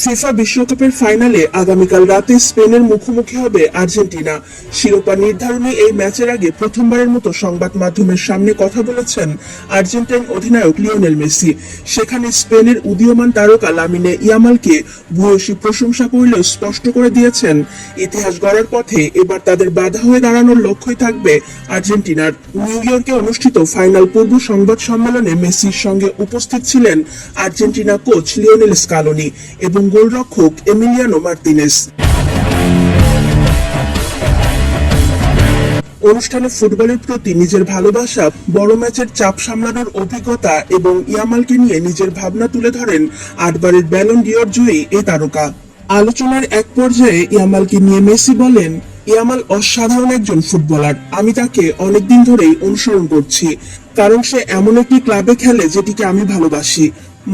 FIFA বিশ্বকাপের ফাইনালে আগামীকাল রাতে স্পেনের মুখোমুখি হবে আর্জেন্টিনা। শিরোপা নির্ধারণী এই ম্যাচের আগে প্রথমবারের মতো সংবাদ মাধ্যমের সামনে কথা বলেছেন আর্জেন্টাইন অধিনায়ক লিওনেল মেসি। সেখানে স্পেনের উদীয়মান তারকা লামিনে ইয়ামালকে ভূয়সী প্রশংসা করলেও স্পষ্ট করে দিয়েছেন, ইতিহাস গড়ার পথে এবার তাদের বাধা হয়ে দাঁড়ানোর লক্ষ্যই থাকবে আর্জেন্টিনার। নিউ ইয়র্কে অনুষ্ঠিত ফাইনাল পূর্ব সংবাদ সম্মেলনে মেসির সঙ্গে উপস্থিত ছিলেন আর্জেন্টিনা কোচ লিওনেল স্কালোনি এবং গোলরক্ষক এমিলিয়ানো মার্তিনেজ। অনুষ্ঠানে ফুটবলের প্রতি নিজের ভালোবাসা, বড় ম্যাচের চাপ সামলানোর অভিজ্ঞতা এবং ইয়ামালকে নিয়ে নিজের ভাবনা তুলে ধরেন 8বারের ব্যালন ডিওর জয়ী এই তারকা। আলোচনার এক পর্যায়ে ইয়ামালকে নিয়ে মেসি বলেন, ইয়ামাল অসাধারণ একজন ফুটবলার। আমি তাকে অনেকদিন ধরেই অনুসরণ করছি, কারণ সে এমন একটি ক্লাবে খেলে যেটিকে আমি ভালোবাসি।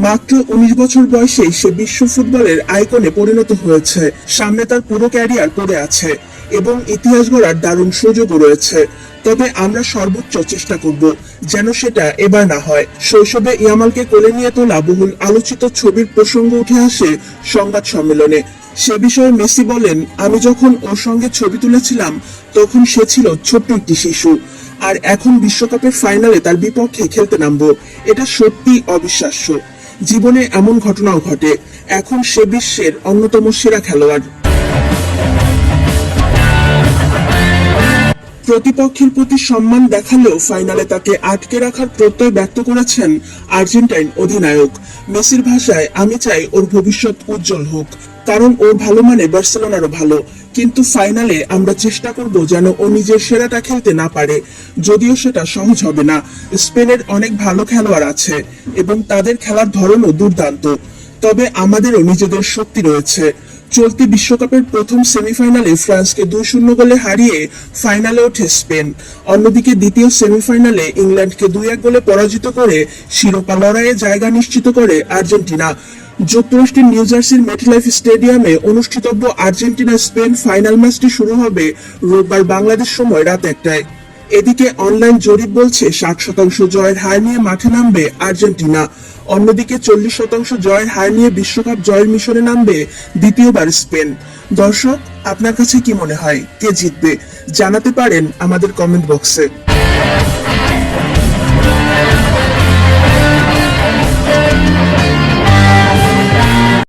মাত্র 19 বছর বয়সে সে বিশ্ব ফুটবলের আইকনে পরিণত হয়েছে। সামনে তার পুরো ক্যারিয়ার পড়ে আছে এবং ইতিহাস গড়ার দারুণ সুযোগও রয়েছে। তবে আমরা সর্বোচ্চ চেষ্টা করব যেন সেটা এবার না হয়। শৈশবে ইয়ামালকে কোলে নিয়ে তোলা বহুল আলোচিত ছবির প্রসঙ্গ উঠে আসে সংবাদ সম্মেলনে। সে বিষয়ে মেসি বলেন, আমি যখন ওর সঙ্গে ছবি তুলেছিলাম তখন সে ছিল ছোট্ট একটি শিশু, আর এখন বিশ্বকাপের ফাইনালে তার বিপক্ষে খেলতে নামবো। এটা সত্যি অবিশ্বাস্য। জীবনে এমন ঘটনাও ঘটে। এখন সে বিশ্বের অন্যতম সেরা খেলোয়াড়। প্রতিপক্ষের প্রতি সম্মান দেখালেও ফাইনালে তাকে আটকে রাখার প্রত্যয় ব্যক্ত করেছেন আর্জেন্টাইন অধিনায়ক। মেসির ভাষায়, আমি চাই ওর ভবিষ্যৎ উজ্জ্বল হোক, কারণ ওর ভালো মানে বার্সেলোনারও ভালো। কিন্তু ফাইনালে আমরা চেষ্টা করব যেন ও নিজের সেরাটা খেলতে না পারে। যদিও সেটা সহজ হবে না। স্পেনের অনেক ভালো খেলোয়াড় আছে এবং তাদের খেলার ধরনও দুর্দান্ত। তবে আমাদেরও নিজেদের শক্তি রয়েছে। চলতি বিশ্বকাপের প্রথম সেমিফাইনালে ফ্রান্সকে 2-0 গোলে হারিয়ে ফাইনালে ওঠে স্পেন। অন্যদিকে দ্বিতীয় সেমিফাইনালে ইংল্যান্ডকে 2-1 গোলে পরাজিত করে শিরোপা লড়াইয়ে জায়গা নিশ্চিত করে আর্জেন্টিনা। যুক্তরাষ্ট্রের নিউ জার্সির মেটলাইফ স্টেডিয়ামে অনুষ্ঠিতব্য আর্জেন্টিনা স্পেন ফাইনাল ম্যাচটি শুরু হবে রোববার বাংলাদেশ সময় রাত 1টায়। এদিকে অনলাইন জরিপ বলছে 60% জয়ের হার নিয়ে মাঠে নামবে আর্জেন্টিনা। অন্যদিকে 40% জয়ের হার নিয়ে বিশ্বকাপ জয়ের মিশনে নামবে দ্বিতীয়বার স্পেন। দর্শক, আপনার কাছে কি মনে হয় কে জিতবে? জানাতে পারেন আমাদের কমেন্ট বক্সে।